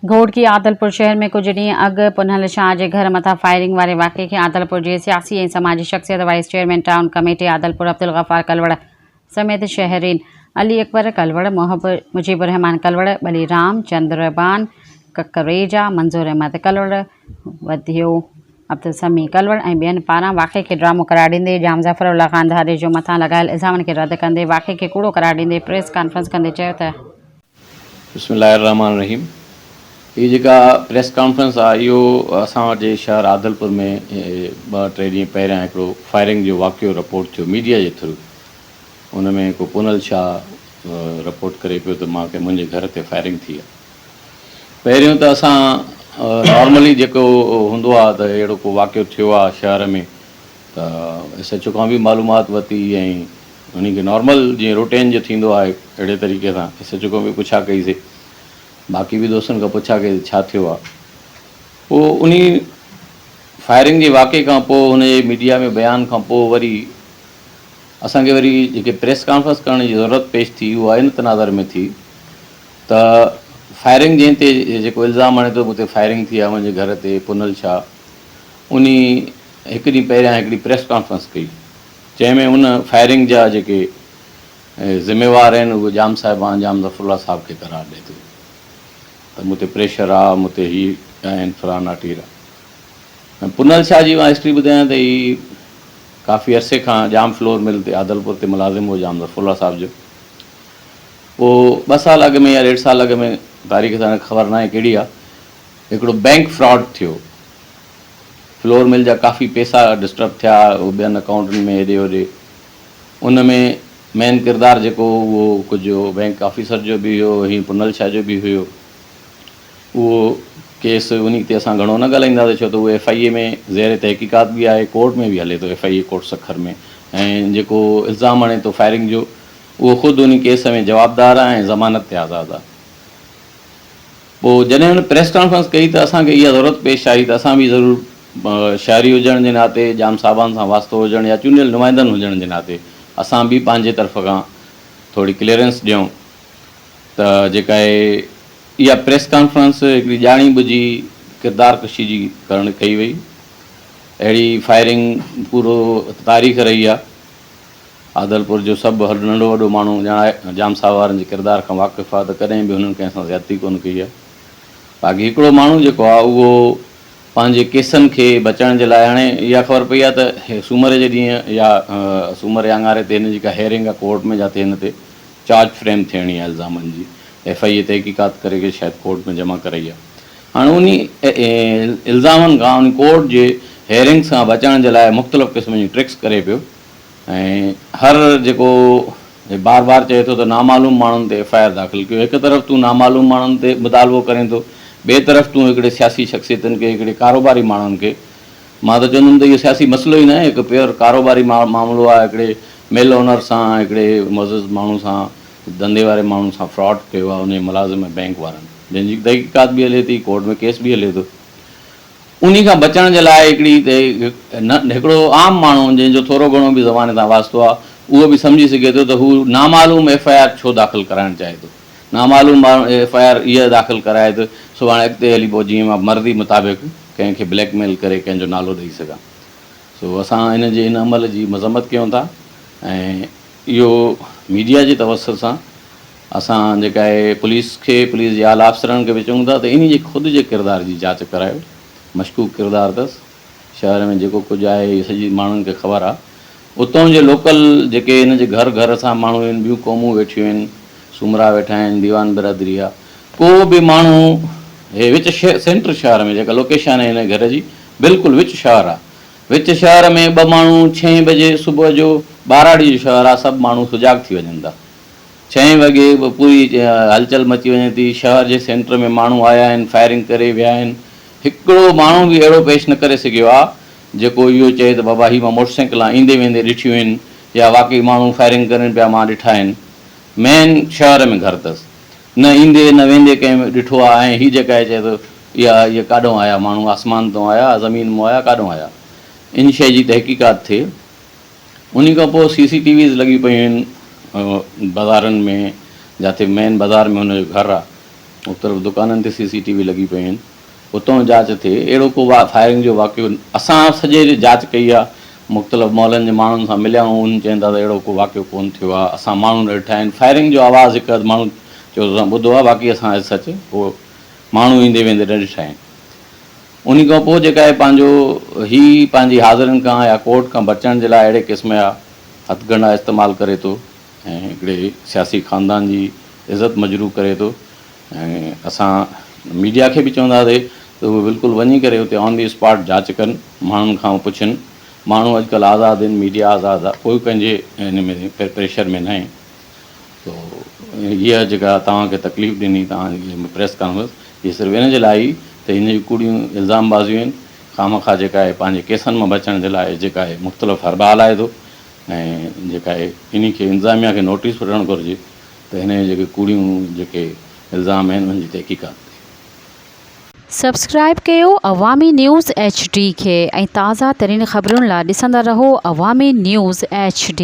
घोट की आदलपुर शहर में कुछ ॾींहं अॻु पुनल शाह जे घर मथां फायरिंग वारे वाक़े खे आदलपुर जे सियासी ऐं समाजी शख़्सियत vice chairman town committee Adalpur Abdul Ghaffar Kalwar समेत शहरीन अली अकबर कलवड़, मुजीबुर रहमान कलवड़, बलीराम चंद्रबान ककरेजा, मंज़ूर अहमद कलवड़, वधियो अब्दुल समी कलवड़ ऐं ॿियनि पारां वाक़े खे ड्रामो करार ॾींदे जाम ज़फ़र उल्ला ख़ान धारे जो मथां लॻायल इल्ज़ामनि खे रद्द कंदे वाक़े खे कूड़ो करार ॾींदे प्रेस कॉन्फ्रेंस कंदे चयो त बिस्मिल्लाहिर्रहमानिर्रहीम। ये जेका प्रेस कॉन्फ्रेंस आहे इहो असां वटि शहर आदलपुर में 2-3 ॾींहं पहिरियां हिकिड़ो फायरिंग जो वाक़ियो रिपोर्ट थियो मीडिया जे थ्रू। उन में को पुनल शाह रिपोर्ट करे पियो त मूंखे मुंहिंजे घर ते फायरिंग थी आहे। पहिरियों त असां नॉर्मली जेको हूंदो आहे त अहिड़ो को वाक़ियो थियो आहे शहर में त SHO खां बि मालूमात वरिती ऐं उनखे नॉर्मल जीअं रूटीन जो थींदो आहे अहिड़े तरीक़े सां SHO खां बि पुछा कईसीं, बाक़ी बि दोस्तनि खां पुछा कई छा थियो आहे। पोइ उन फायरिंग जे वाक़े खां पोइ हुनजे मीडिया में बयान खां पोइ वरी असांखे वरी जेके प्रेस कॉन्फ्रेंस करण जी ज़रूरत पेश थी उहा इन तनाज़र में थी त फायरिंग जंहिं ते जेको इल्ज़ाम हणे थो हुते फायरिंग थी आहे मुंहिंजे घर ते पुनल शाह उन हिकु ॾींहुं पहिरियां हिकिड़ी प्रेस कॉन्फ्रेंस कई जंहिंमें उन फायरिंग जा जेके ज़िम्मेवार आहिनि उहे जाम साहिबान जाम ज़फ़रुल्ला साहिब खे करार ॾिए थो त मूं ते प्रेशर आहे, मूं ते हीअ आहिनि फलाना टीरा। ऐं पुनल शाह जी मां हिस्ट्री ॿुधायां त ही काफ़ी अरसे खां जाम फ्लोर मिल ते आदलपुर ते मुलाज़िम हो जाम ज़फ़रुल्ला साहिब जो। पोइ 2 साल अॻु में या 1.5 साल अॻु में तारीख़ सां ख़बर न आहे कहिड़ी आहे, हिकिड़ो बैंक फ्रॉड थियो। फ्लोर मिल जा काफ़ी पैसा डिस्टर्ब थिया ॿियनि अकाउंटनि में हेॾे होॾे। उन में मेन किरदारु जेको उहो कुझु बैंक ऑफिसर जो बि हुयो, हीअं पुनल शाह जो बि हुयो। उहो केस उन ते असां घणो न ॻाल्हाईंदासीं छो त उहो FIA में ज़ेर तहक़ीक़ात बि आहे, कोर्ट में बि हले थो FIA कोर्ट सखर में। ऐं जेको इल्ज़ाम हणे थो फायरिंग जो उहो ख़ुदि उन केस में जवाबदारु आहे ऐं ज़मानत ते आज़ादु आहे। पोइ जॾहिं हुन प्रेस कॉन्फ्रेंस कई त असांखे इहा ज़रूरत पेश आई त असां बि ज़रूरु शहरी हुजण जे नाते, जाम साहिबान सां वास्तो हुजण या चूंडियल नुमाइंदनि हुजण जे नाते असां बि पंहिंजे तरफ़ खां थोरी क्लीयरेंस ॾियूं त जेका आहे इहा प्रेस कॉन्फ्रेंस हिकिड़ी ॼाणी बुझी किरदार कशी जी करण कई वई। अहिड़ी फायरिंग पूरो तारीख़ रही आहे। आदलपुर जो सभु नंढो वॾो माण्हू ॼाणे जाम साहिब वारनि जे किरदार खां वाक़ुफ़ु आहे त कॾहिं बि हुननि कंहिं सां ज़्यादती कोन कई आहे। बाक़ी हिकिड़ो माण्हू जेको आहे उहो पंहिंजे केसनि खे बचाइण जे लाइ हाणे इहा ख़बर पई आहे त सूमर जे ॾींहुं या सूमर या आङारे ते हिन जेका हेयरिंग आहे कोर्ट में जाते हिन ते चार्ज फ्रेम थियणी आहे इल्ज़ामनि जी। FIA तहक़ीक़ात करे के शायदि कोर्ट में जमा कराई आहे। हाणे उन इल्ज़ामनि खां उन कोर्ट जे हेयरिंग सां बचाइण जे लाइ मुख़्तलिफ़ क़िस्म जूं ट्रिक्स करे पियो ऐं हर जेको बार बार चए थो त नामालूम माण्हुनि ते FIR दाख़िल कयो। हिकु तरफ़ तूं नामालूम माण्हुनि ते मुतालबो करे थो, ॿिए तरफ़ तूं हिकिड़े सियासी शख़्सियतनि खे, हिकिड़े कारोबारी माण्हुनि खे, मां त चवंदुमि त इहो सियासी मसइलो ई न आहे, हिकु प्योर कारोबारी मामिलो आहे। हिकिड़े मिल ओनर सां, हिकिड़े मुअज़्ज़िज़ माण्हू सां, धंधे वारे माण्हू सां फ्रॉड कयो आहे उन मुलाज़िम बैंक वारनि, जंहिंजी तहक़ीक़ात बि हले थी, कोर्ट में केस बि हले थो। उन खां बचण जे लाइ हिकिड़ो आम माण्हू जंहिंजो थोरो घणो बि ज़माने सां वास्तो आहे उहो बि सम्झी सघे थो त हू नामालूम FIR छो दाख़िल कराइणु चाहे थो। नामालूम FIR इहा दाख़िल कराए त सुभाणे अॻिते हली पोइ जीअं मां मर्ज़ी मुताबिक़ कंहिंखे ब्लैकमेल करे कंहिंजो नालो ॾेई सघां। सो असां हिन जे इन अमल जी मज़म्मत कयूं था ऐं इहो मीडिया जे तवसर सां असां जेका आहे पुलिस जे आला अफ़सरनि खे बि चऊं था त इन जे ख़ुदि जे किरदार जी जांच करायो। मशकूक किरदारु अथसि, शहर में जेको कुझु आहे इहे सॼी माण्हुनि खे ख़बर आहे। उतां जे लोकल जेके हिन जे घर सां माण्हू आहिनि, ॿियूं क़ौमूं वेठियूं आहिनि, सुमरा वेठा आहिनि, दीवान बिरादरी आहे, को बि माण्हू हे विच सेंटर शहर में जेका लोकेशन आहे हिन घर जी बिल्कुलु विच शहर आहे। विच शहर में 2 माण्हू 6 बजे सुबुह जो ॿाराड़ी जो शहर आहे, सभु माण्हू सुजाॻ थी वञनि था। 6 वॻे पूरी हलचल मची वञे थी। शहर जे सेंटर में माण्हू आया आहिनि, फायरिंग करे विया आहिनि। हिकिड़ो माण्हू बि अहिड़ो पेश न करे सघियो आहे जेको इहो चए त बाबा ही मां मोटरसाइकिलां ईंदे वेंदे ॾिठियूं आहिनि या वाक़ई माण्हू फायरिंग करनि पिया मां ॾिठा आहिनि। मेन शहर में घरु अथसि, न ईंदे न वेंदे कंहिं ॾिठो आहे। ऐं हीअ जेका आहे चए थो इहा काॾों आया माण्हू, आसमान तां आया, ज़मीन मां आया, काॾों आया। इन शइ जी तहक़ीक़ात थिए। उन खां पोइ CCTVs लॻी पियूं आहिनि बाज़ारनि में, जिते मेन बाज़ार में हुनजो घरु आहे मुख़्तलिफ़ दुकाननि ते CCTV लॻी पियूं आहिनि, उतां जांच थिए। अहिड़ो को फायरिंग जो वाक़ियो असां सॼे जांच कई आहे, मुख़्तलिफ़ मॉलनि जे माण्हुनि सां मिलिया आहियूं, उन्हनि चवनि था त अहिड़ो को वाक़ियो कोन्ह थियो आहे। असां माण्हू ॾिठा आहिनि, फायरिंग जो आवाज़ु हिकु अधु माण्हू चयो असां ॿुधो आहे, बाक़ी असां सच उहो माण्हू ईंदे वेंदे न ॾिठा आहिनि। उन खां पोइ जेका आहे पंहिंजी हाज़िरनि खां या कोर्ट खां बचण जे लाइ अहिड़े क़िस्म जा हथगंडा इस्तेमालु करे थो ऐं हिकिड़े सियासी ख़ानदान जी इज़त मजरू करे थो। ऐं असां मीडिया खे बि चवंदासीं त उहे बिल्कुलु वञी करे हुते ऑन दी स्पॉट जांच कनि, माण्हुनि खां पुछनि। माण्हू अॼुकल्ह आज़ादु आहिनि, मीडिया आज़ादु आहे, कोई कंहिंजे हिन में प्रेशर में न आहे। तो इहा जेका तव्हांखे तकलीफ़ ॾिनी तव्हांजी प्रेस कॉन्फ्रेंस, इहा सिर्फ़ु इन जे लाइ त हिन जूं कूड़ियूं इल्ज़ामबाज़ियूं आहिनि। खामखा जेका आहे पंहिंजे केसनि मां बचण जे लाइ जेका आहे मुख़्तलिफ़ हरबा हलाए थो ऐं जेका आहे इन खे इंतिज़ामिया खे नोटिस वठणु घुरिजे त हिन जेके कूड़ियूं जेके इल्ज़ाम आहिनि उनजी तहक़ीक़ात। सब्सक्राइब कयो अवामी न्यूज़ HD खे ऐं ताज़ा तरीन ख़बरुनि लाइ ॾिसंदा रहो अवामी न्यूज़ HD।